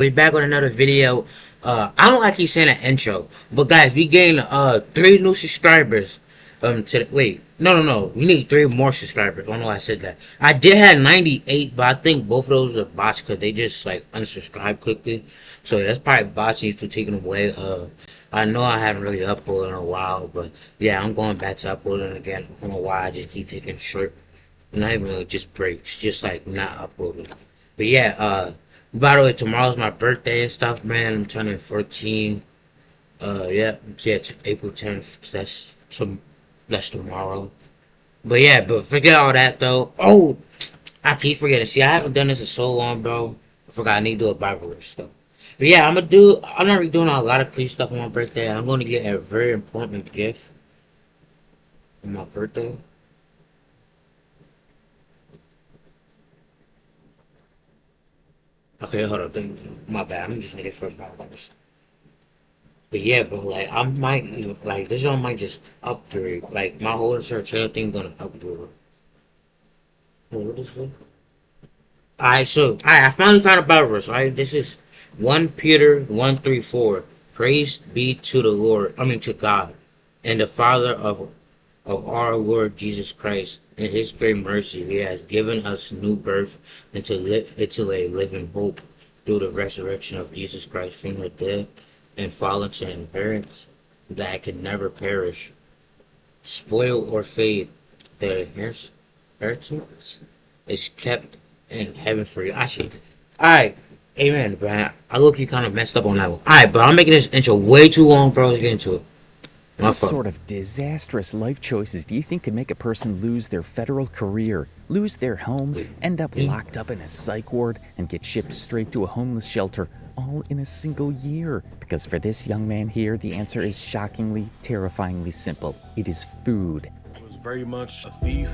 We're back with another video. I don't like keep saying an intro, but guys, we gained 3 new subscribers. No. We need 3 more subscribers. I don't know why I said that. I did have 98, but I think both of those are bots because they just like unsubscribe quickly. So that's probably bots used to taking away. I know I haven't really uploaded in a while, but yeah, I'm going back to uploading again. I don't know why I just keep taking short. Not even really just breaks, just like not uploading. But yeah, by the way, tomorrow's my birthday and stuff, man. I'm turning 14. Yeah, it's April 10th. That's tomorrow. But forget all that though. Oh, I keep forgetting. See, I haven't done this in so long, bro. I forgot I need to do a Bible verse stuff. But yeah, I'm not really doing a lot of crazy stuff on my birthday. I'm going to get a very important gift on my birthday. Okay, hold on. My bad. I'm just need it for Bible verse. But yeah, bro, like I might like this one might just upgrade. Like my whole entire channel thing gonna upgrade. What is this? I finally found a Bible verse. Alright, this is 1 Peter 1:3-4. Praise be to the Lord. I mean to God, and the Father of our Lord Jesus Christ. In His great mercy, He has given us new birth into a living hope through the resurrection of Jesus Christ from the dead and fall into inheritance that can never perish, spoil or fade. The inheritance is kept in heaven for you. Actually, alright, amen, man. I look you kind of messed up on that one. Alright, but I'm making this intro way too long, bro. Let's get into it. What sort of disastrous life choices do you think could make a person lose their federal career, lose their home, end up locked up in a psych ward, and get shipped straight to a homeless shelter, all in a single year? Because for this young man here, the answer is shockingly, terrifyingly simple. It is food. I was very much a thief.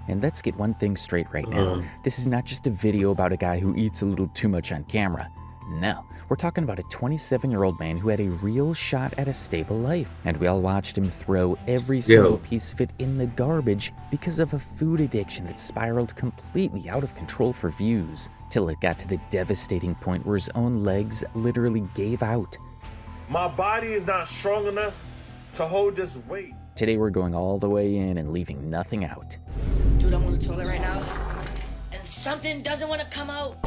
And let's get one thing straight right now. This is not just a video about a guy who eats a little too much on camera. No, we're talking about a 27-year-old man who had a real shot at a stable life, and we all watched him throw every single piece of it in the garbage because of a food addiction that spiraled completely out of control for views, till it got to the devastating point where his own legs literally gave out. My body is not strong enough to hold this weight. Today we're going all the way in and leaving nothing out. Dude, I'm on the toilet right now, and something doesn't want to come out.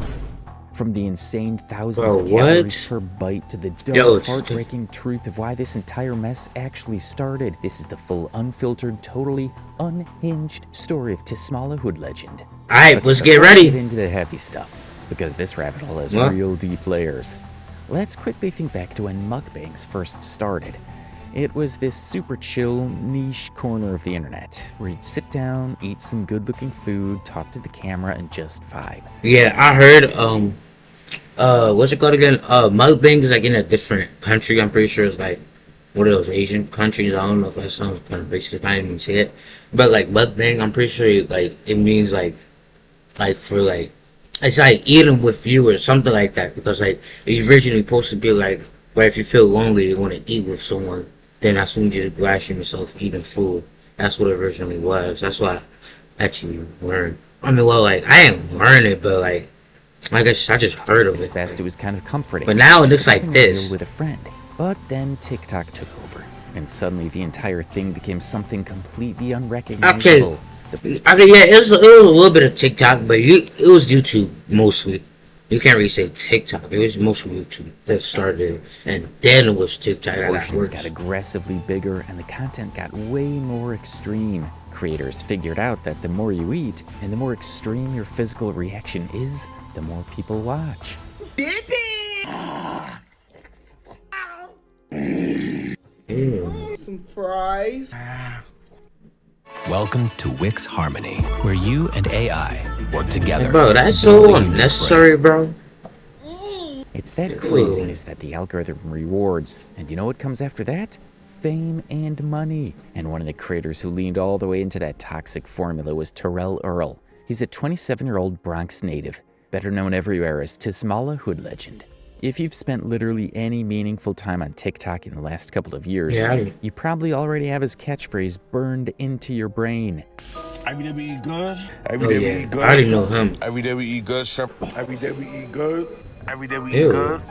From the insane thousands of calories per bite to the dark, heartbreaking truth of why this entire mess actually started. This is the full, unfiltered, totally unhinged story of Tismala Hood legend. Alright, let's get ready. Get into the heavy stuff, because this rabbit hole has real deep layers. Let's quickly think back to when mukbangs first started. It was this super chill, niche corner of the internet, where you'd sit down, eat some good-looking food, talk to the camera, and just vibe. Yeah, I heard, what's it called again? Mukbang is like in a different country. I'm pretty sure it's like one of those Asian countries. I don't know if that sounds kind of racist. I didn't even say it, but like mukbang, I'm pretty sure it means like for like it's like eating with you or something like that. Because like it's originally supposed to be like where if you feel lonely, you want to eat with someone, then that's when you just ration yourself eating food. That's what it originally was. That's why I actually learned. I mean, well, like I didn't learn it, but like. I guess I just heard of it. At best, it was kind of comforting. But now it looks like this. With a friend. But then TikTok took over, and suddenly the entire thing became something completely unrecognizable. Okay, yeah, it was a little bit of TikTok, but it was YouTube mostly. You can't really say TikTok. It was mostly YouTube that started it, and then it was TikTok that got worse. Got aggressively bigger, and the content got way more extreme. Creators figured out that the more you eat, and the more extreme your physical reaction is, the more people watch. Some fries. Welcome to Wix Harmony, where you and AI work together. Bro, that's so unnecessary, bro. It's that craziness that the algorithm rewards. And you know what comes after that? Fame and money. And one of the creators who leaned all the way into that toxic formula was Terrell Earl. He's a 27-year-old Bronx native, better known everywhere as Tismala Hood legend. If you've spent literally any meaningful time on TikTok in the last couple of years, Yeah, you probably already have his catchphrase burned into your brain. Every day we eat good. Oh yeah, I already know him. Every day we eat good. Shrimp. Every day we eat good. Every day we eat Ew. good.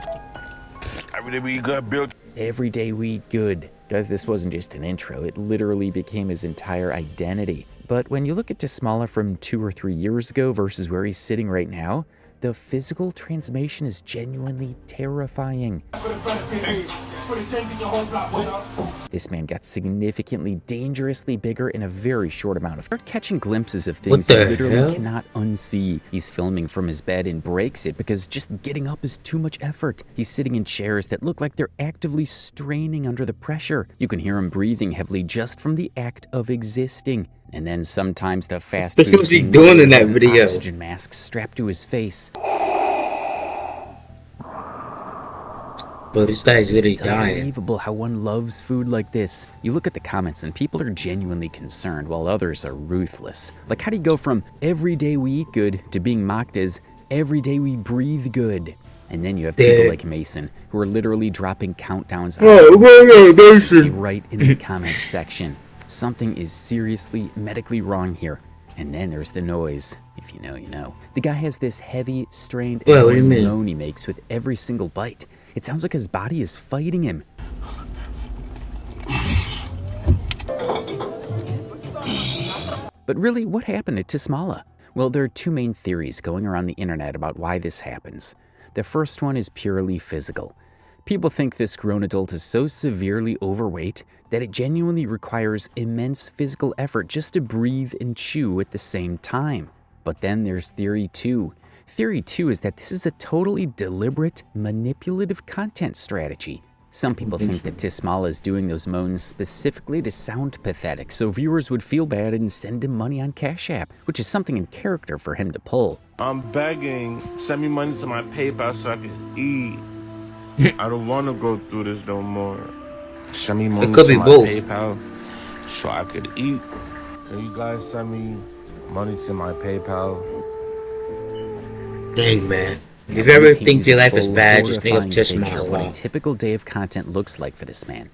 Every day we eat good. Build. Every day we eat good. Guys, this wasn't just an intro, it literally became his entire identity. But when you look at Tismala from 2 or 3 years ago versus where he's sitting right now, the physical transformation is genuinely terrifying. This man got significantly, dangerously bigger in a very short amount of time. Start catching glimpses of things he literally cannot unsee. He's filming from his bed and breaks it because just getting up is too much effort. He's sitting in chairs that look like they're actively straining under the pressure. You can hear him breathing heavily just from the act of existing. And then sometimes the fast food What was he king doing in that has an video? oxygen mask strapped to his face. But this guy's literally It's dying. unbelievable how one loves food like this. You look at the comments and people are genuinely concerned while others are ruthless. Like, how do you go from every day we eat good to being mocked as every day we breathe good? And then you have people like Mason who are literally dropping countdowns right in the comments section. Something is seriously medically wrong here. And then there's the noise. If you know, you know. The guy has this heavy, strained moan he makes with every single bite. It sounds like his body is fighting him. But really, what happened to Tismala? Well, there are 2 main theories going around the internet about why this happens. The first one is purely physical. People think this grown adult is so severely overweight that it genuinely requires immense physical effort just to breathe and chew at the same time. But then there's theory 2. Theory 2 is that this is a totally deliberate, manipulative content strategy. Some people think that Tismala is doing those moans specifically to sound pathetic, so viewers would feel bad and send him money on Cash App, which is something in character for him to pull. I'm begging. Send me money to my PayPal so I can eat. I don't want to go through this no more. Send me money could to be my both. PayPal so I could eat. Can you guys send me money to my PayPal? Dang, man. If you ever think your life is Full, bad, just think of horrifying picture of what a Tismala. typical day of content looks like for this man.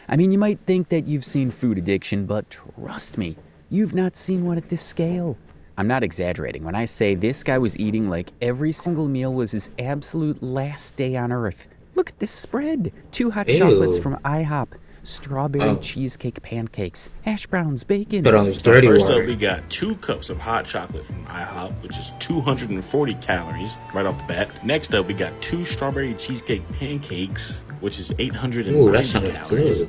I mean, you might think that you've seen food addiction, but trust me, you've not seen one at this scale. I'm not exaggerating when I say this guy was eating like every single meal was his absolute last day on earth. Look at this spread. 2 hot chocolates from IHOP, strawberry cheesecake pancakes, hash browns, bacon. But on this dirty First water. up, we got 2 cups of hot chocolate from IHOP, which is 240 calories right off the bat. Next up, we got 2 strawberry cheesecake pancakes, which is 890 Ooh, that sounds calories. good.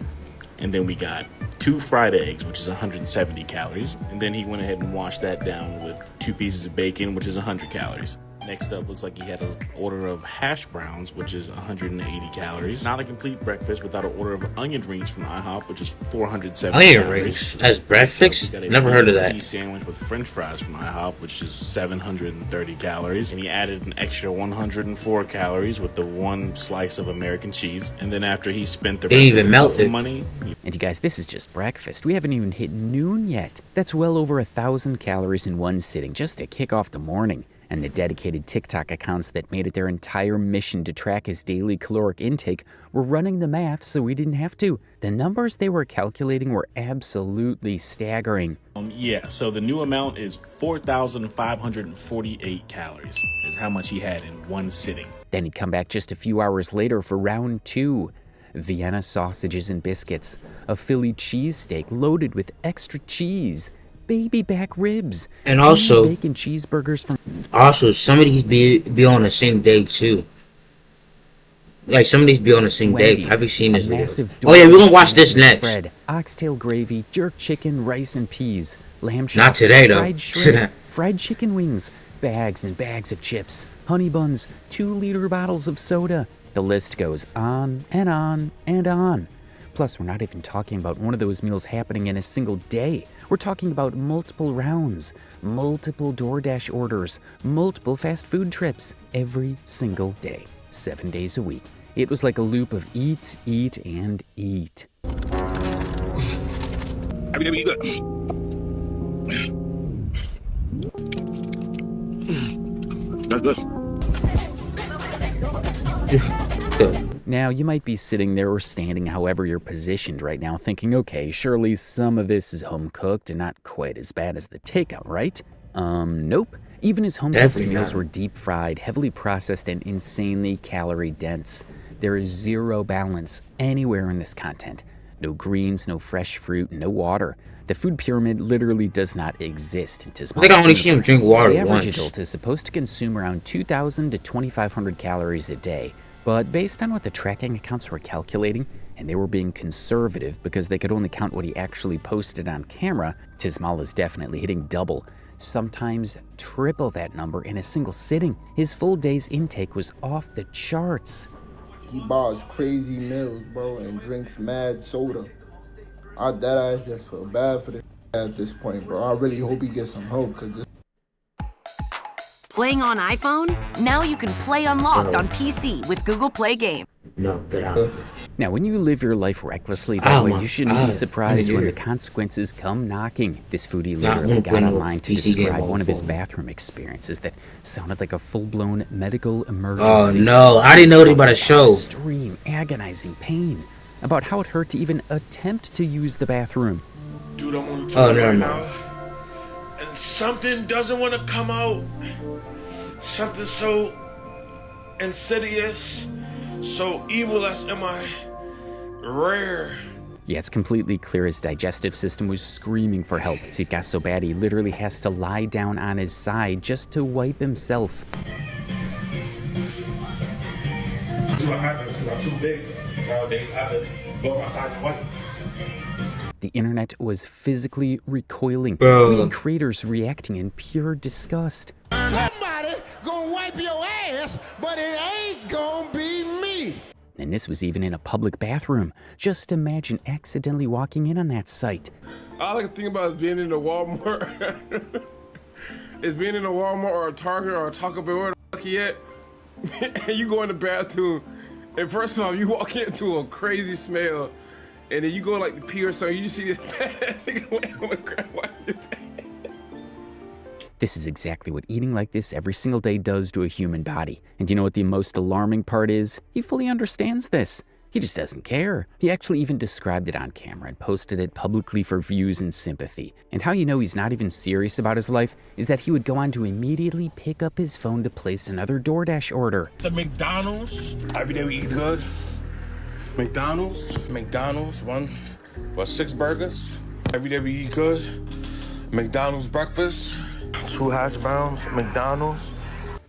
And then we got 2 fried eggs, which is 170 calories. And then he went ahead and washed that down with 2 pieces of bacon, which is 100 calories. Next up, looks like he had an order of hash browns, which is 180 calories. Not a complete breakfast without an order of onion rings from IHOP, which is 470 Onion calories. rings? That's breakfast? Got a Never heard of vegan that. cheese sandwich with french fries from IHOP, which is 730 calories. And he added an extra 104 calories with the 1 slice of American cheese. And then after he spent the Didn't rest even of melt the it. money, And you guys, this is just breakfast. We haven't even hit noon yet. That's well over 1,000 calories in one sitting just to kick off the morning. And the dedicated TikTok accounts that made it their entire mission to track his daily caloric intake were running the math so we didn't have to. The numbers they were calculating were absolutely staggering. yeah, so the new amount is 4,548 calories is how much he had in one sitting. Then he'd come back just a few hours later for round 2. Vienna sausages and biscuits, a Philly cheesesteak loaded with extra cheese, baby back ribs, And also- bacon cheeseburgers from Also, some of these be on the same day too. Like some of these be on the same day. Wendy's, Have you seen a this video? massive Oh yeah, we're gonna watch doorway this next. spread, oxtail gravy, jerk chicken, rice and peas, lamb chops, Not today, though. fried shrimp, fried chicken wings, bags and bags of chips, honey buns, 2-liter bottles of soda. The list goes on and on and on. Plus, we're not even talking about one of those meals happening in a single day. We're talking about multiple rounds, multiple DoorDash orders, multiple fast food trips every single day, 7 days a week. It was like a loop of eat, eat, and eat. Every day we eat good. That's good. Now, you might be sitting there or standing however you're positioned right now thinking, okay, surely some of this is home cooked and not quite as bad as the takeout, right? Nope. Even his home cooked meals were deep fried, heavily processed, and insanely calorie dense. There is zero balance anywhere in this content. No greens, no fresh fruit, no water. The food pyramid literally does not exist in Tismala's I think I only see him universe. drink water The average once. adult is supposed to consume around 2,000 to 2,500 calories a day. But based on what the tracking accounts were calculating, and they were being conservative because they could only count what he actually posted on camera, Tismal is definitely hitting double, sometimes triple that number in a single sitting. His full day's intake was off the charts. He buys crazy meals, bro, and drinks mad soda. I just feel bad for this at this point, bro. I really hope he gets some help, because this... Playing on iPhone? Now you can play Unlocked on PC with Google Play Games. No, get out. Now, when you live your life recklessly that way, you shouldn't be surprised when the consequences come knocking. This foodie literally got online to describe one of his bathroom experiences that sounded like a full-blown medical emergency. Oh no, I didn't know they about to show. Extreme, agonizing pain about how it hurt to even attempt to use the bathroom. Dude, I'm on the Oh, never right mind. now, and something doesn't want to come out. Something so insidious, so evil that's in my rear. Yeah, it's completely clear his digestive system was screaming for help. It got so bad he literally has to lie down on his side just to wipe himself. That's what happens because I'm too big nowadays. I have to go outside and wipe. The internet was physically recoiling, Bro. with creators reacting in pure disgust. Somebody gonna wipe your ass, but it ain't gonna be me. And this was even in a public bathroom. Just imagine accidentally walking in on that sight. All I can think about is being in a Walmart. Is being in a Walmart or a Target or a Taco Bell, where the fuck you at? And you go in the bathroom, and first of all, you walk into a crazy smell, and then you go like to pee or something, you just see this bad nigga laying on the ground wiping his ass. This is exactly what eating like this every single day does to a human body. And you know what the most alarming part is? He fully understands this. He just doesn't care. He actually even described it on camera and posted it publicly for views and sympathy. And how you know he's not even serious about his life is that he would go on to immediately pick up his phone to place another DoorDash order. The McDonald's, every day we eat good. McDonald's, 6 burgers. Every day we eat good. McDonald's breakfast, 2 hash browns, McDonald's.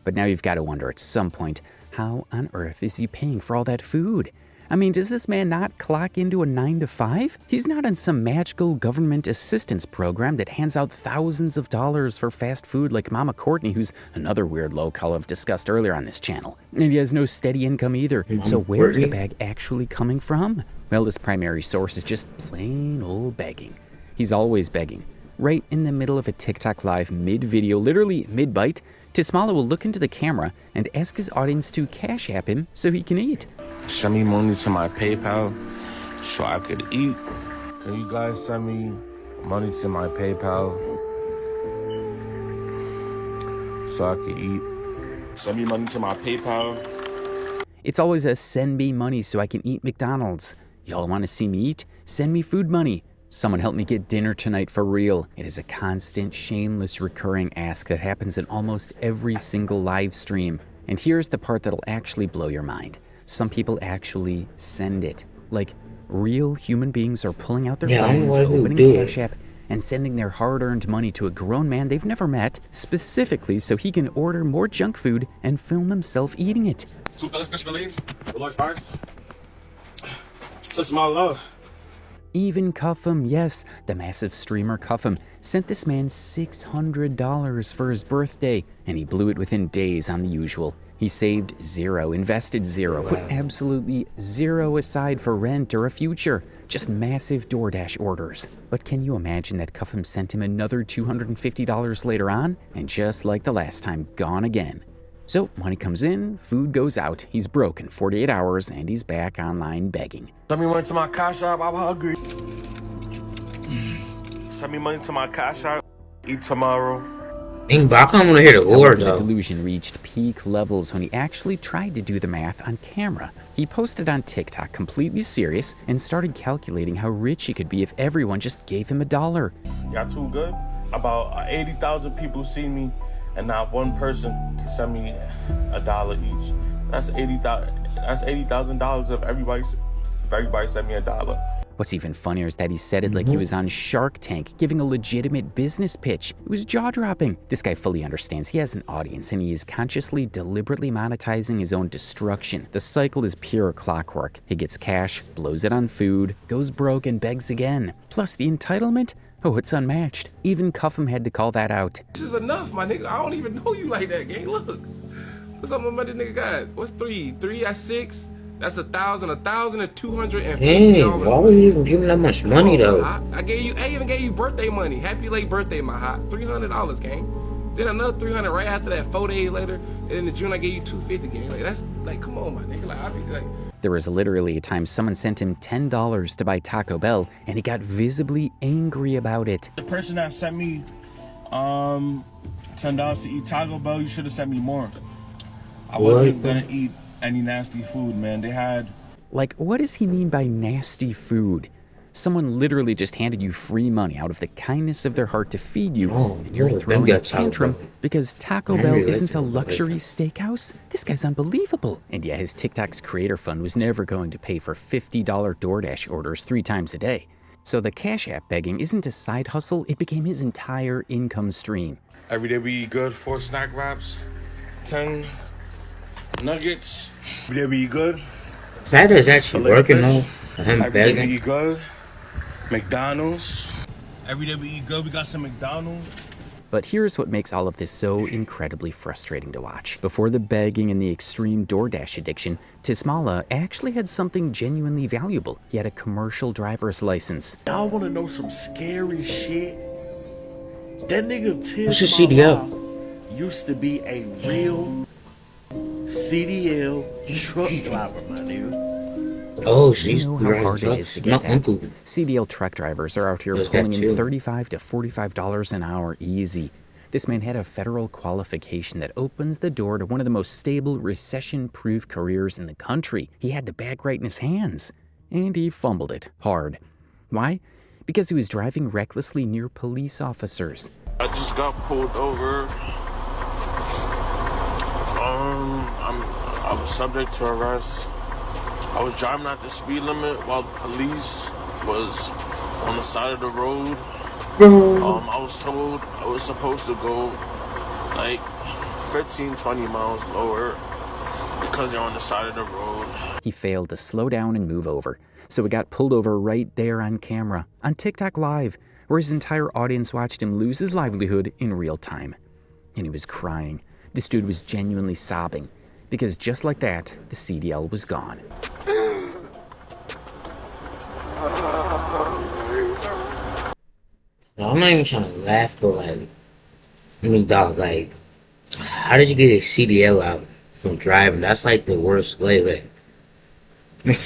But now you've got to wonder at some point, how on earth is he paying for all that food? I mean, does this man not clock into a 9 to 5? He's not on some magical government assistance program that hands out thousands of dollars for fast food like Mama Courtney, who's another weird local I've discussed earlier on this channel. And he has no steady income either. So where's the bag actually coming from? Well, his primary source is just plain old begging. He's always begging. Right in the middle of a TikTok live mid-video, literally mid-bite, Tismala will look into the camera and ask his audience to cash app him so he can eat. Send me money to my PayPal so I could eat. Can you guys send me money to my PayPal so I could eat? Send me money to my PayPal. It's always a send me money so I can eat McDonald's. Y'all want to see me eat? Send me food money. Someone help me get dinner tonight for real. It is a constant, shameless, recurring ask that happens in almost every single live stream. And here's the part that'll actually blow your mind. Some people actually send it. Like, real human beings are pulling out their phones, opening Cash App, and sending their hard-earned money to a grown man they've never met, specifically so he can order more junk food and film himself eating it. 2 fish fillet, with large fries. This is my love. Even Cuffum, yes, the massive streamer Cuffum, sent this man $600 for his birthday, and he blew it within days on the usual. He saved zero, invested zero, put absolutely zero aside for rent or a future. Just massive DoorDash orders. But can you imagine that Cuffum sent him another $250 later on? And just like the last time, gone again. So money comes in, food goes out. He's broke in 48 hours, and he's back online begging. Send me money to my Cash App, I'm hungry. Send me money to my Cash App, eat tomorrow. Dang, but I kind of want to hear the However, word the though. delusion reached peak levels when he actually tried to do the math on camera. He posted on TikTok completely serious and started calculating how rich he could be if everyone just gave him $1. Y'all too good? About 80,000 people see me, and not one person can send me $1 each. That's $80,000 if everybody sent me $1. What's even funnier is that he said it like he was on Shark Tank, giving a legitimate business pitch. It was jaw-dropping. This guy fully understands he has an audience, and he is consciously, deliberately monetizing his own destruction. The cycle is pure clockwork. He gets cash, blows it on food, goes broke, and begs again. Plus, the entitlement? Oh, it's unmatched. Even Cuffham had to call that out. This is enough, my nigga. I don't even know you like that, gang. Look. What's up, my nigga got? What's 3? 3 at 6? That's 1,000, 1,250. Dang, why was you even giving that much money though? I even gave you birthday money. Happy late birthday, my hot. $300, gang. Then another 300 right after that. 4 days later, and in June I gave you 250, gang. Like that's like, come on, my nigga. Like I be like. There was literally a time someone sent him $10 to buy Taco Bell, and he got visibly angry about it. The person that sent me $10 to eat Taco Bell, you should have sent me more. I wasn't gonna eat any nasty food, man. They had... Like, what does he mean by nasty food? Someone literally just handed you free money out of the kindness of their heart to feed you, and you're throwing a tantrum because Taco Bell isn't a luxury steakhouse? This guy's unbelievable. And yeah, his TikTok's creator fund was never going to pay for $50 DoorDash orders 3 times a day. So the Cash App begging isn't a side hustle, it became his entire income stream. Every day we eat good, 4 snack wraps, 10 nuggets. Every day we eat good. That is actually working though. Him Every day we begging. eat good. McDonald's. Every day we eat good. We got some McDonald's. But here's what makes all of this so incredibly frustrating to watch. Before the begging and the extreme DoorDash addiction, Tismala actually had something genuinely valuable. He had a commercial driver's license. Y'all wanna know some scary shit? That nigga What's a CDL? used to be a real CDL truck driver, my nigga. Oh, You know how hard it is to get that? uncle. CDL truck drivers are out here Does pulling that in too. $35 to $45 an hour easy. This man had a federal qualification that opens the door to one of the most stable, recession-proof careers in the country. He had the bag right in his hands, and he fumbled it hard. Why? Because he was driving recklessly near police officers. I just got pulled over. I was subject to arrest. I was driving at the speed limit while the police was on the side of the road. I was told I was supposed to go like 15, 20 miles lower because they're on the side of the road. He failed to slow down and move over, so he got pulled over right there on camera, on TikTok Live, where his entire audience watched him lose his livelihood in real time. And he was crying. This dude was genuinely sobbing, because just like that, the CDL was gone. I'm not even trying to laugh, but like, I mean, dog, like, how did you get a CDL out from driving? That's like the worst way. Like,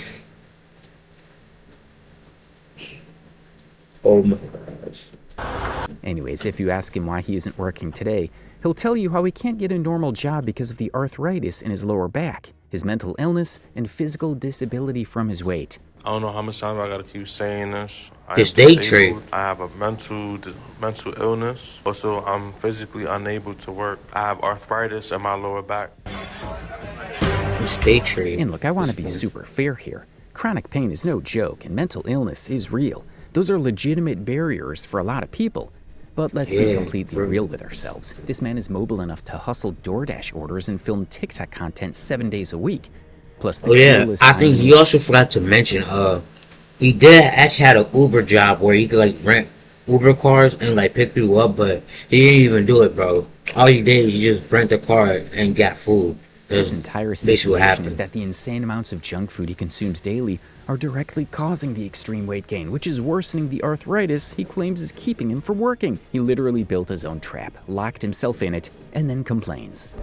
oh my gosh. Anyways, if you ask him why he isn't working today, he'll tell you how he can't get a normal job because of the arthritis in his lower back, his mental illness, and physical disability from his weight. I don't know how much time I gotta keep saying this. This day trade. I have a mental illness. Also, I'm physically unable to work. I have arthritis in my lower back. This day trade. And look, I want to be super fair here. Chronic pain is no joke, and mental illness is real. Those are legitimate barriers for a lot of people. But let's be completely real with ourselves. This man is mobile enough to hustle DoorDash orders and film TikTok content 7 days a week. Plus the coolest I think he also forgot to mention, he did actually had an Uber job where he could like rent Uber cars and like pick people up, but he didn't even do it, bro. All he did was just rent a car and got food. This entire situation is that the insane amounts of junk food he consumes daily are directly causing the extreme weight gain, which is worsening the arthritis he claims is keeping him from working. He literally built his own trap, locked himself in it, and then complains.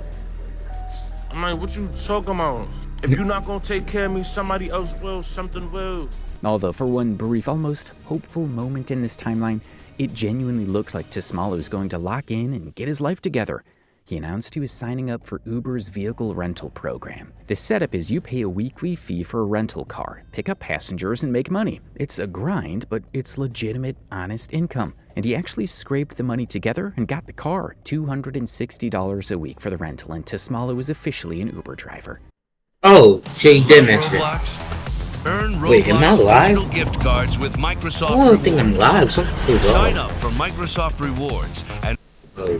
I'm like, what you talking about? If you're not gonna take care of me, somebody else will, something will. Although for one brief, almost hopeful moment in this timeline, It genuinely looked like Tismalo was going to lock in and get his life together. He announced he was signing up for Uber's vehicle rental program. The setup is you pay a weekly fee for a rental car, pick up passengers, and make money. It's a grind, but it's legitimate, honest income. And he actually scraped the money together and got the car. $260 a week for the rental, and Tismalo was officially an Uber driver. Oh, she did mention it. Earn Wait, am I Roblox live? digital gift cards with Microsoft I don't Rewards. think I'm live. Something feels Sign off. up for Microsoft Rewards and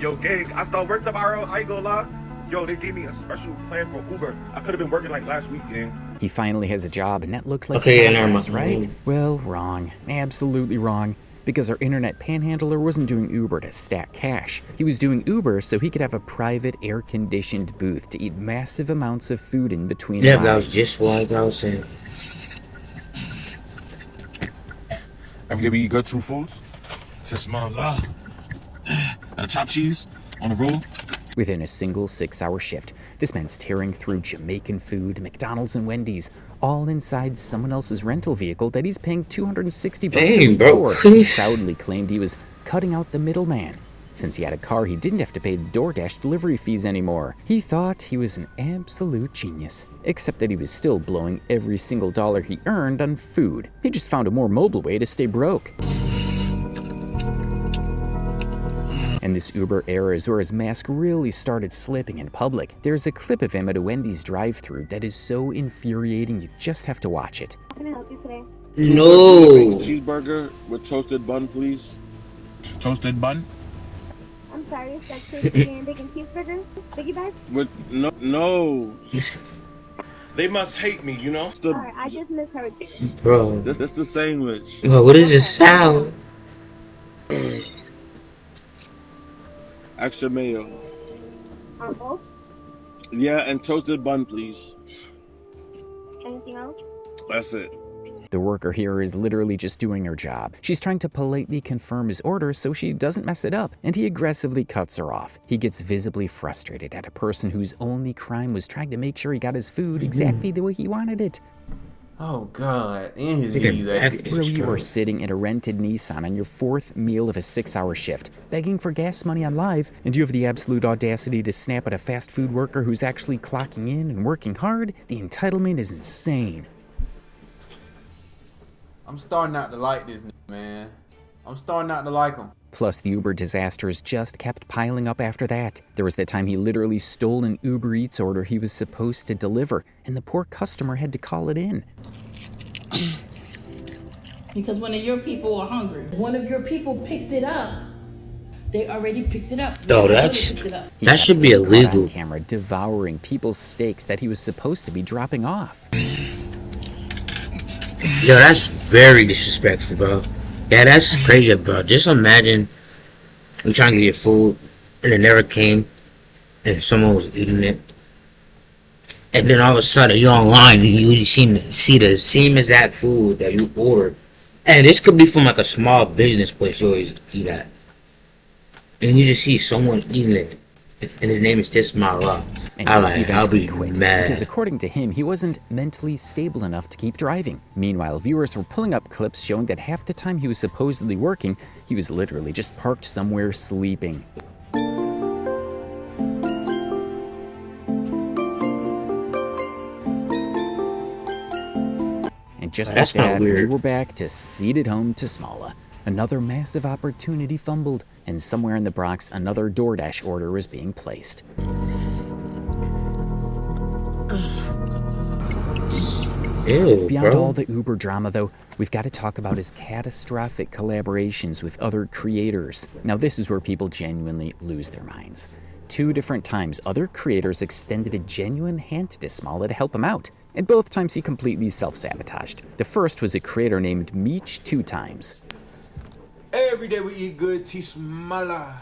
Yo, gang, I start work tomorrow. I ain't gonna lie. Yo, they gave me a special plan for Uber. I could have been working like last week, gang. He finally has a job, and that looked like Okay, progress, right? Well, wrong. Absolutely wrong. Because our internet panhandler wasn't doing Uber to stack cash. He was doing Uber so he could have a private air-conditioned booth to eat massive amounts of food in between Yeah, rides. that was just like I was saying. Every day we eat good two foods. Tismala. And a chopped cheese on the roll. Within a single 6-hour shift, this man's tearing through Jamaican food, McDonald's, and Wendy's, all inside someone else's rental vehicle that he's paying $260 a week bro. for. He proudly claimed he was cutting out the middleman. Since he had a car, he didn't have to pay DoorDash delivery fees anymore. He thought he was an absolute genius, except that he was still blowing every single dollar he earned on food. He just found a more mobile way to stay broke. And this Uber era is where his mask really started slipping in public. There's a clip of him at a Wendy's drive-thru that is so infuriating you just have to watch it. How can I help you today? No. Cheeseburger with toasted bun, please. Toasted bun? I'm sorry, is that chicken and bacon cheeseburger? Biggie bag? With no. They must hate me, you know? Alright, I just misheard you. Bro. That's the sandwich. Bro, what is this sound? Extra mayo. On both? Yeah, and toasted bun, please. Anything else? That's it. The worker here is literally just doing her job. She's trying to politely confirm his order so she doesn't mess it up, and he aggressively cuts her off. He gets visibly frustrated at a person whose only crime was trying to make sure he got his food exactly the way he wanted it. Oh God, and his knees. Bro, you are sitting in a rented Nissan on your 4th meal of a 6-hour shift, begging for gas money on live, and you have the absolute audacity to snap at a fast food worker who's actually clocking in and working hard? The entitlement is insane. I'm starting not to like this, man. I'm starting not to like him. Plus, the Uber disasters just kept piling up after that. There was that time he literally stole an Uber Eats order he was supposed to deliver, and the poor customer had to call it in. Because one of your people are hungry. One of your people picked it up. They already picked it up. No, that should be illegal. On camera devouring people's steaks that he was supposed to be dropping off. Yo, that's very disrespectful, bro. Yeah, that's crazy, bro. Just imagine you trying to get food and it never came and someone was eating it. And then all of a sudden you're online and you seem to see the same exact food that you ordered. And this could be from like a small business place you always eat at. And you just see someone eating it. And his name is Tismala. And I'll be mad. Because according to him, he wasn't mentally stable enough to keep driving. Meanwhile, viewers were pulling up clips showing that half the time he was supposedly working, he was literally just parked somewhere sleeping. And just like that, we were back to seated home Tismala. Another massive opportunity fumbled, and somewhere in the Bronx, another DoorDash order was being placed. Ew, Beyond bro. all the Uber drama, though, we've got to talk about his catastrophic collaborations with other creators. Now, this is where people genuinely lose their minds. 2 different times, other creators extended a genuine hand to Tismala to help him out, and both times he completely self-sabotaged. The first was a creator named Meech 2 times. Every day we eat good, Tismala.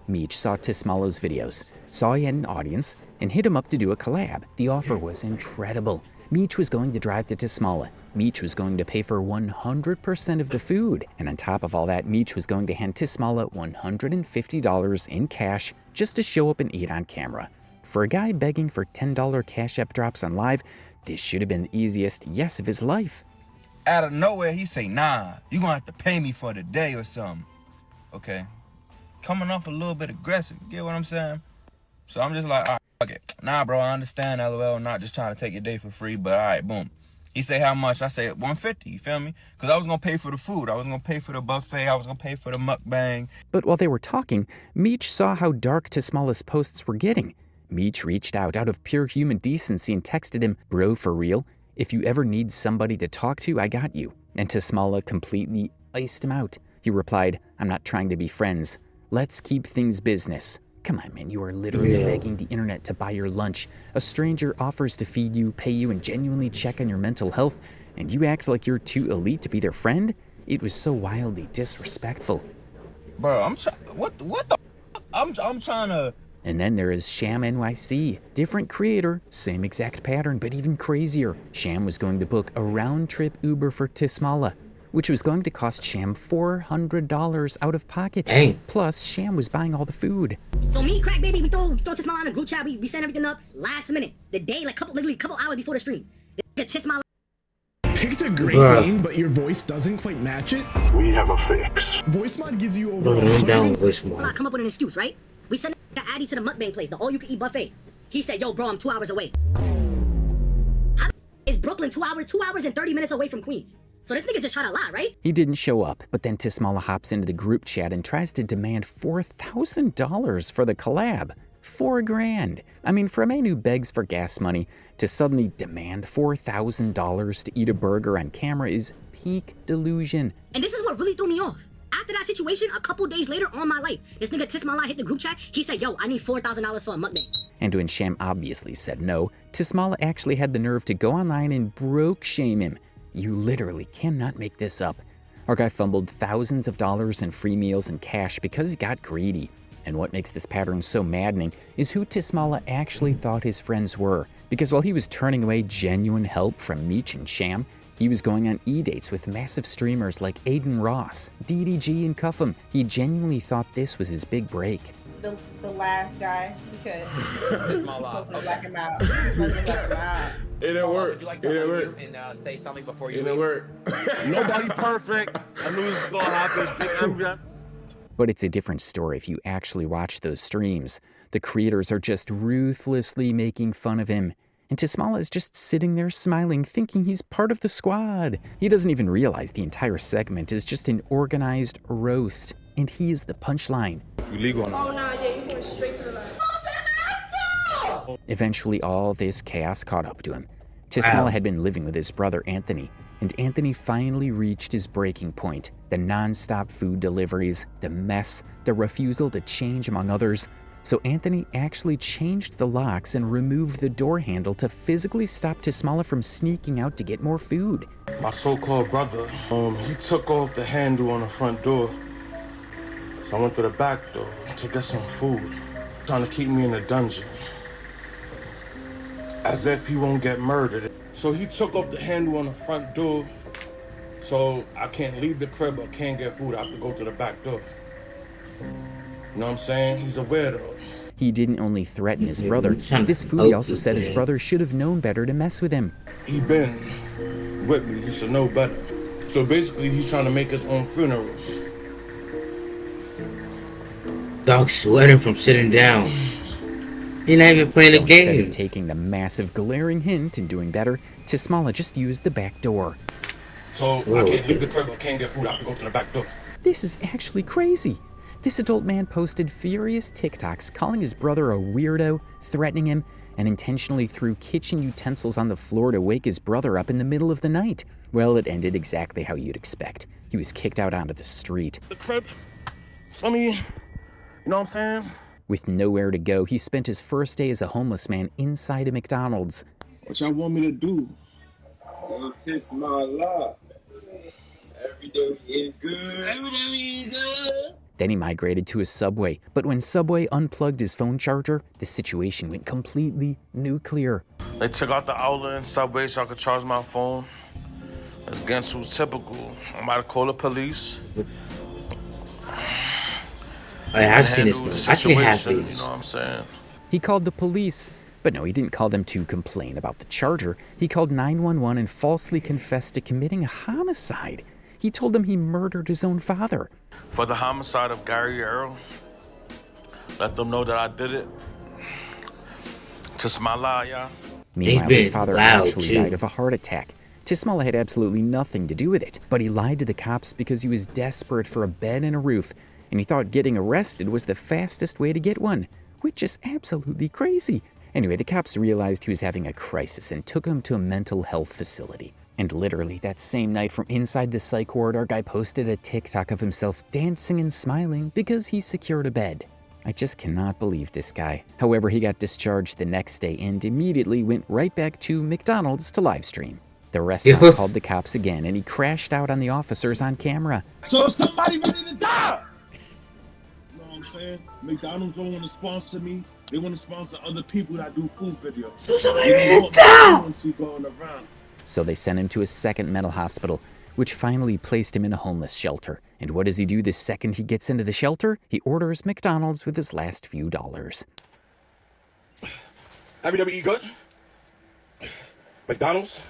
Meech saw Tismala's videos, saw he had an audience, and hit him up to do a collab. The offer was incredible. Meech was going to drive to Tismala. Meech was going to pay for 100% of the food. And on top of all that, Meech was going to hand Tismala $150 in cash just to show up and eat on camera. For a guy begging for $10 Cash App drops on live, this should have been the easiest yes of his life. Out of nowhere, he say, nah, you gonna have to pay me for the day or something. okay? Coming off a little bit aggressive, you get what I'm saying? So I'm just like, all right, fuck it. Nah, bro, I understand, LOL, I'm not just trying to take your day for free, but all right, boom. He say how much? I say $150, you feel me? Because I was going to pay for the food. I was going to pay for the buffet. I was going to pay for the mukbang. But while they were talking, Meech saw how dark Tismala's posts were getting. Meech reached out of pure human decency and texted him, "Bro, for real, if you ever need somebody to talk to, I got you." And Tismala completely iced him out. He replied, "I'm not trying to be friends. Let's keep things business." Come on, man, you are literally begging the internet to buy your lunch. A stranger offers to feed you, pay you, and genuinely check on your mental health, and you act like you're too elite to be their friend? It was so wildly disrespectful. Bro, I'm trying to... And then there is Sham NYC. Different creator, same exact pattern, but even crazier. Sham was going to book a round-trip Uber for Tismala, which was going to cost Sham $400 out of pocket. Dang. Plus, Sham was buying all the food. So me, Crack Baby, we throw Tismala in a group chat. We set everything up last minute. The day, like literally a couple hours before the stream. The Tismala picked a great name, but your voice doesn't quite match it. We have a fix. Voice mod gives you over come up with an excuse, right? We sent Addy to the mukbang place, the all-you-can-eat buffet. He said, "Yo, bro, I'm 2 hours away." How is Brooklyn 2 hours and 30 minutes away from Queens? So this nigga just tried to lie, right? He didn't show up, but then Tismala hops into the group chat and tries to demand $4,000 for the collab. $4,000. I mean, for a man who begs for gas money, to suddenly demand $4,000 to eat a burger on camera is peak delusion. And this is what really threw me off. After that situation, a couple days later on my life, this nigga Tismala hit the group chat. He said, "Yo, I need $4,000 for a mukbang." And when Sham obviously said no, Tismala actually had the nerve to go online and broke shame him. You literally cannot make this up. Our guy fumbled thousands of dollars in free meals and cash because he got greedy. And what makes this pattern so maddening is who Tismala actually thought his friends were. Because while he was turning away genuine help from Meech and Sham, he was going on e-dates with massive streamers like Aiden Ross, DDG, and Cuffham. He genuinely thought this was his big break. The last guy, because he's supposed to black him out. He's supposed to black him out. It didn't work. Would you like to unmute and say something before you It didn't work. Nobody perfect. I knew this was gonna happen. But it's a different story if you actually watch those streams. The creators are just ruthlessly making fun of him. And Tismala is just sitting there smiling, thinking he's part of the squad. He doesn't even realize the entire segment is just an organized roast. And he is the punchline. Illegal. Oh, no, yeah, you went straight to the line. Eventually, all this chaos caught up to him. Tismala had been living with his brother Anthony, and Anthony finally reached his breaking point. The non-stop food deliveries, the mess, the refusal to change, among others. So Anthony actually changed the locks and removed the door handle to physically stop Tismala from sneaking out to get more food. My so-called brother, he took off the handle on the front door. So I went to the back door to get some food, trying to keep me in the dungeon. As if he won't get murdered. So he took off the handle on the front door, so I can't leave the crib or can't get food. I have to go to the back door. You know what I'm saying? He's a weirdo. He didn't only threaten his brother. This foodie also said his brother should have known better to mess with him. He been with me. He should know better. So basically, he's trying to make his own funeral. Dog sweating from sitting down. He's not even playing the game. Instead of taking the massive glaring hint and doing better, Tismala just used the back door. So I can't leave the crib. I can't get food. I have to go to the back door. This is actually crazy. This adult man posted furious TikToks calling his brother a weirdo, threatening him, and intentionally threw kitchen utensils on the floor to wake his brother up in the middle of the night. Well, it ended exactly how you'd expect. He was kicked out onto the street. The crib, for me, you know what I'm saying? With nowhere to go, he spent his first day as a homeless man inside a McDonald's. What y'all want me to do? Yo, Tismala. Every day we eating good. Every day we eating good. Then he migrated to a Subway, but when Subway unplugged his phone charger, the situation went completely nuclear. They took out the outlet in Subway so I could charge my phone. That's against who's typical. I'm about to call the police. I've seen this. I seen half You know these. what I'm saying? He called the police, but no, he didn't call them to complain about the charger. He called 911 and falsely confessed to committing a homicide. He told them he murdered his own father. For the homicide of Gary Earl, let them know that I did it. Tismala, y'all. Meanwhile, his father actually died of a heart attack. Tismala had absolutely nothing to do with it, but he lied to the cops because he was desperate for a bed and a roof, and he thought getting arrested was the fastest way to get one, which is absolutely crazy. Anyway, the cops realized he was having a crisis and took him to a mental health facility. And literally that same night from inside the psych ward, our guy posted a TikTok of himself dancing and smiling because he secured a bed. I just cannot believe this guy. However, he got discharged the next day and immediately went right back to McDonald's to live stream. The restaurant called the cops again, and he crashed out on the officers on camera. So if somebody ready to die, you know what I'm saying? McDonald's don't want to sponsor me. They want to sponsor other people that do food videos. So somebody ready to die. Going around. So they sent him to a second mental hospital, which finally placed him in a homeless shelter. And what does he do the second he gets into the shelter? He orders McDonald's with his last few dollars. Everybody eat good? McDonald's?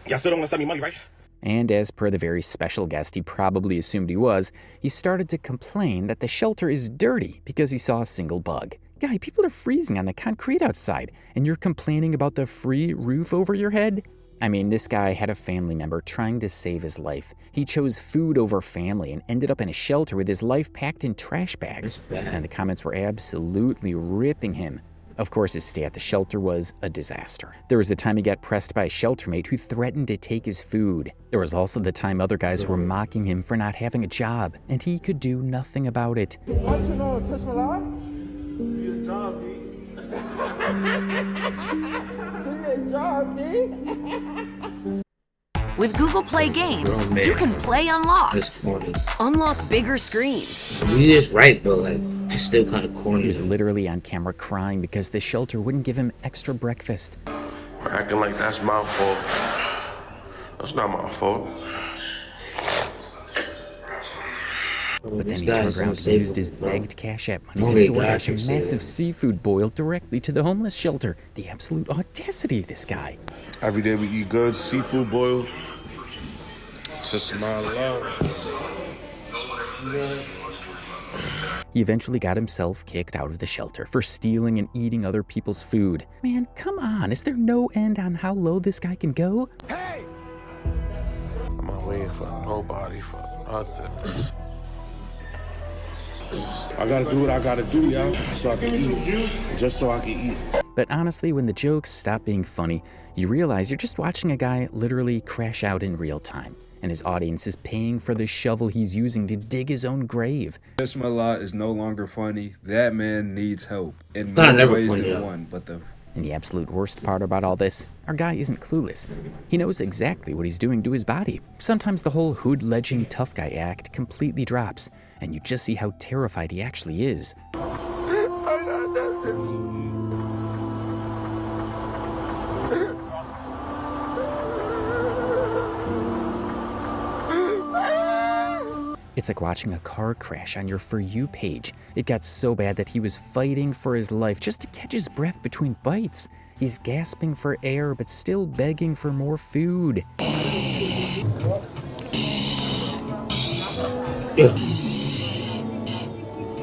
Y'all still don't want to send me money, right? And as per the very special guest he probably assumed he was, he started to complain that the shelter is dirty because he saw a single bug. Guy, people are freezing on the concrete outside, and you're complaining about the free roof over your head? I mean, this guy had a family member trying to save his life. He chose food over family and ended up in a shelter with his life packed in trash bags. And the comments were absolutely ripping him. Of course, his stay at the shelter was a disaster. There was a time he got pressed by a shelter mate who threatened to take his food. There was also the time other guys were mocking him for not having a job, and he could do nothing about it. What you know, touch my life? Your job, B. Your job, B. With Google Play Games, you can play unlocked. That's corny. Unlock bigger screens. You is right, bro. Like, it's still kind of corny. He was literally on camera crying because the shelter wouldn't give him extra breakfast. Acting like that's my fault. That's not my fault. But then he turned around and used his begged Cash App money to DoorDash a massive seafood boil directly to the homeless shelter. The absolute audacity of this guy. Every day we eat good seafood boil. Tismala. He eventually got himself kicked out of the shelter for stealing and eating other people's food. Man, come on, is there no end on how low this guy can go? Hey! I'm not waiting for nobody for nothing. I gotta do what I gotta do, y'all, so I can eat. Just so I can eat. But honestly, when the jokes stop being funny, you realize you're just watching a guy literally crash out in real time. And his audience is paying for the shovel he's using to dig his own grave. Tismala is no longer funny. That man needs help. In more ways funny, than one, but the... And the absolute worst part about all this, our guy isn't clueless. He knows exactly what he's doing to his body. Sometimes the whole hood legend tough guy act completely drops, and you just see how terrified he actually is. It's like watching a car crash on your For You page. It got so bad that he was fighting for his life just to catch his breath between bites. He's gasping for air, but still begging for more food.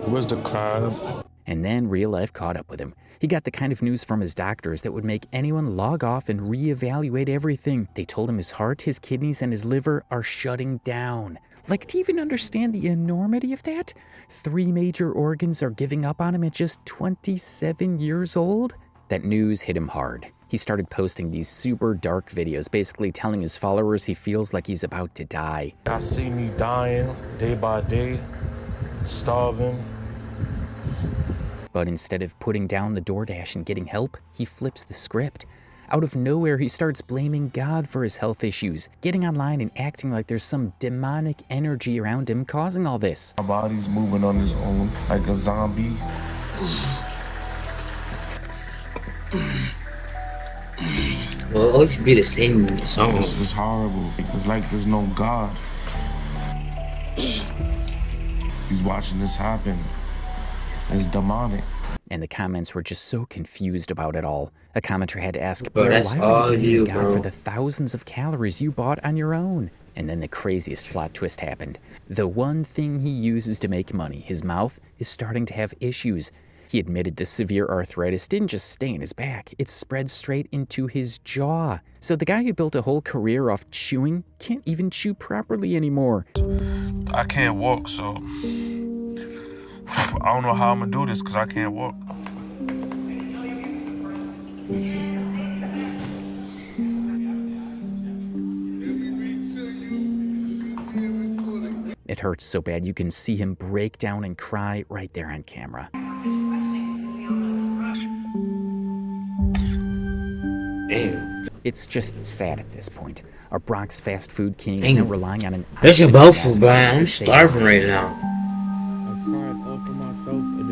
Where's the crab? And then real life caught up with him. He got the kind of news from his doctors that would make anyone log off and reevaluate everything. They told him his heart, his kidneys, and his liver are shutting down. Like, to even understand the enormity of that, 3 major organs are giving up on him at just 27 years old? That news hit him hard. He started posting these super dark videos, basically telling his followers he feels like he's about to die. I see me dying day by day, starving. But instead of putting down the DoorDash and getting help, he flips the script. Out of nowhere, he starts blaming God for his health issues, getting online and acting like there's some demonic energy around him causing all this. My body's moving on its own like a zombie. Well, it always be the same song. It's horrible. It's like there's no God. He's watching this happen. It's demonic. And the comments were just so confused about it all. A commenter had to ask, Bro, bro, that's why all are you you, blaming God bro. for the thousands of calories you bought on your own? And then the craziest plot twist happened. The one thing he uses to make money, his mouth, is starting to have issues. He admitted the severe arthritis didn't just stay in his back, it spread straight into his jaw. So the guy who built a whole career off chewing can't even chew properly anymore. I can't walk, so I don't know how I'm gonna do this because I can't walk. It hurts so bad you can see him break down and cry right there on camera. Damn. It's just sad at this point. Our Bronx fast food king is now relying on an There's a oxygen both mask of Brian. just I'm to stay starving alive. right now.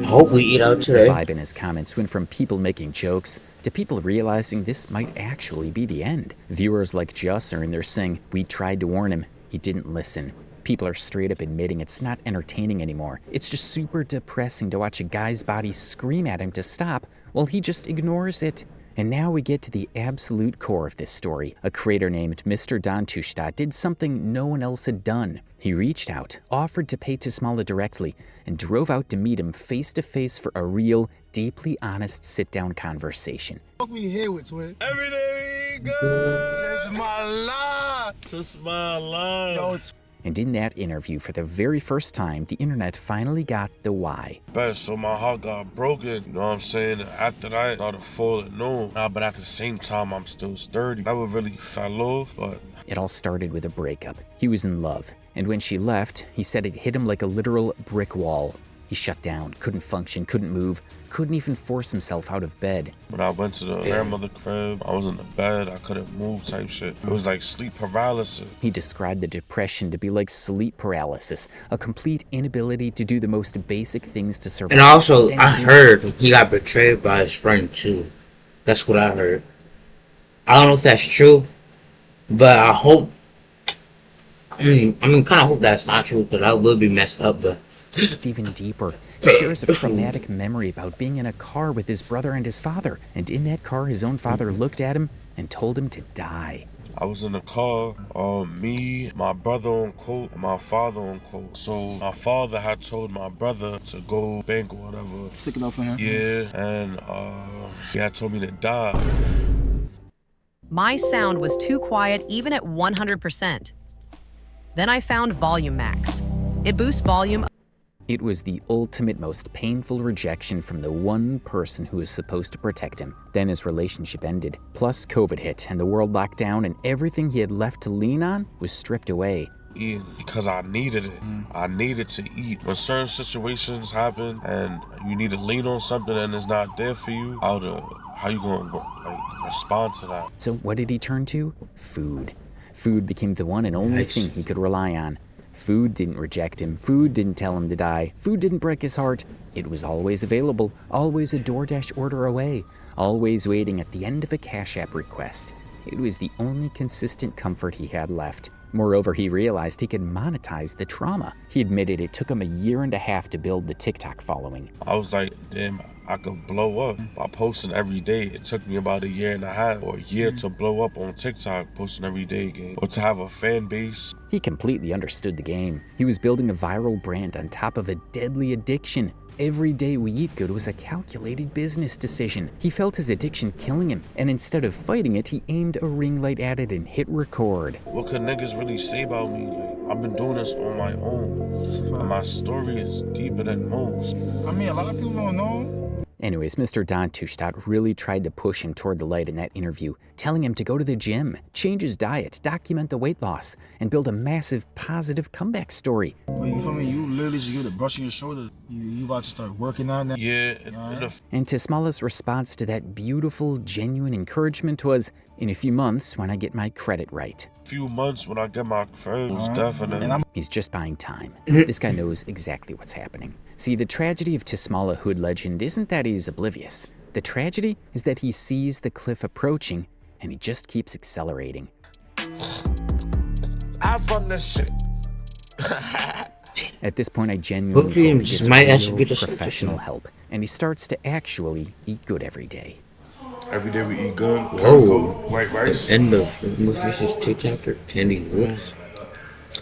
I hope we eat out The today. vibe in his comments went from people making jokes to people realizing this might actually be the end. Viewers like Juss are in there saying, we tried to warn him, he didn't listen. People are straight up admitting it's not entertaining anymore. It's just super depressing to watch a guy's body scream at him to stop while he just ignores it. And now we get to the absolute core of this story. A creator named Mr. Don Tushtat did something no one else had done. He reached out, offered to pay Tismala directly, and drove out to meet him face to face for a real, deeply honest sit-down conversation. What we here with, twin? Every day we go. It's my life. It's my life. Yo, it's And in that interview, for the very first time, the internet finally got the why. Bad, so my heart got broken, you know what I'm saying? After that, I started falling no. But at the same time, I'm still sturdy. Never really fell off, but It all started with a breakup. He was in love, and when she left, he said it hit him like a literal brick wall. He shut down, couldn't function, couldn't move, couldn't even force himself out of bed. when I went to the grandmother crib, I was in the bed, I couldn't move type shit. It was like sleep paralysis. He described the depression to be like sleep paralysis, a complete inability to do the most basic things to survive. And also, Then I he- heard he got betrayed by his friend too. That's what I heard. I don't know if that's true, but I hope. I mean, kind of hope that's not true, because that would be messed up. But It's even deeper. He shares a traumatic memory about being in a car with his brother and his father, and in that car, his own father looked at him and told him to die. I was in the car, me, my brother on quote, and my father on quote. So my father had told my brother to go bank or whatever. stick it up for him. Yeah, and he had told me to die. My sound was too quiet even at 100%. Then I found Volume Max. It boosts volume. It was the ultimate, most painful rejection from the one person who was supposed to protect him. Then his relationship ended. Plus, COVID hit, and the world locked down, and everything he had left to lean on was stripped away. Eating because I needed it. I needed to eat. When certain situations happen and you need to lean on something and it's not there for you, how you gonna respond to that? So what did he turn to? Food. Food became the one and only thing he could rely on. Food didn't reject him. Food didn't tell him to die. Food didn't break his heart. It was always available, always a DoorDash order away, always waiting at the end of a Cash App request. It was the only consistent comfort he had left. Moreover, he realized he could monetize the trauma. He admitted it took him a year and a half to build the TikTok following. I was like, damn, I could blow up by posting every day. It took me about a year and a half or a year to blow up on TikTok, posting every day again, or to have a fan base. He completely understood the game. He was building a viral brand on top of a deadly addiction. Every day we eat good was a calculated business decision. He felt his addiction killing him, and instead of fighting it, he aimed a ring light at it and hit record. What could niggas really say about me? Like, I've been doing this on my own, and my story is deeper than most. I mean, a lot of people don't know. Anyways, Mr. Don Tushtat really tried to push him toward the light in that interview, telling him to go to the gym, change his diet, document the weight loss, and build a massive positive comeback story. But you feel me? You literally just give the brush on your shoulder. You about to start working on that. Yeah. And Tismala's response to that beautiful, genuine encouragement was, in a few months when I get my credit right. Few months when I get my credits, definitely. He's just buying time. This guy knows exactly what's happening. See, the tragedy of Tismala Hood Legend isn't that he's oblivious. The tragedy is that he sees the cliff approaching and he just keeps accelerating. I run this shit. At this point, I genuinely Hopefully, hope he just gets might actually real get a professional help, and he starts to actually eat good every day. Every day we eat good. Whoa. White rice. The end of Fishes TikToker Candy Woods.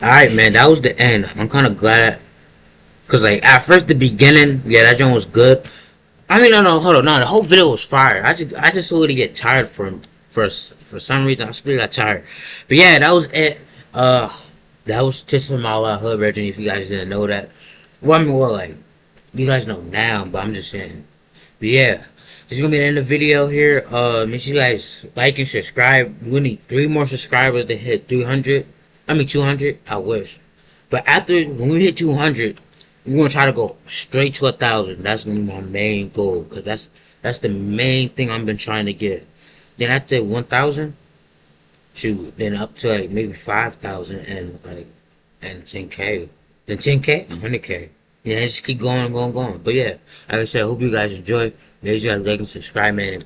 Alright, man, that was the end. I'm kind of glad. Because, like, at first, the beginning, yeah, that joint was good. I mean, no, hold on. No, the whole video was fire. I just really get tired for some reason. I just really got tired. But, yeah, that was it. That was Tissamala Hood Virgin, if you guys didn't know that. Well, I mean, well, like, you guys know now, but I'm just saying. But, yeah. This is gonna be the end of the video here. Make sure you guys like and subscribe. We need 3 more subscribers to hit 300. I mean 200. I wish. But when we hit 200, we're gonna try to go straight to 1,000. That's gonna be my main goal, cause that's the main thing I've been trying to get. Then after 1,000, shoot, then up to like maybe 5,000 and 10K. Then 10K, 100K. Yeah, just keep going. But yeah, like I said, I hope you guys enjoy. Make sure you guys like and subscribe, man. And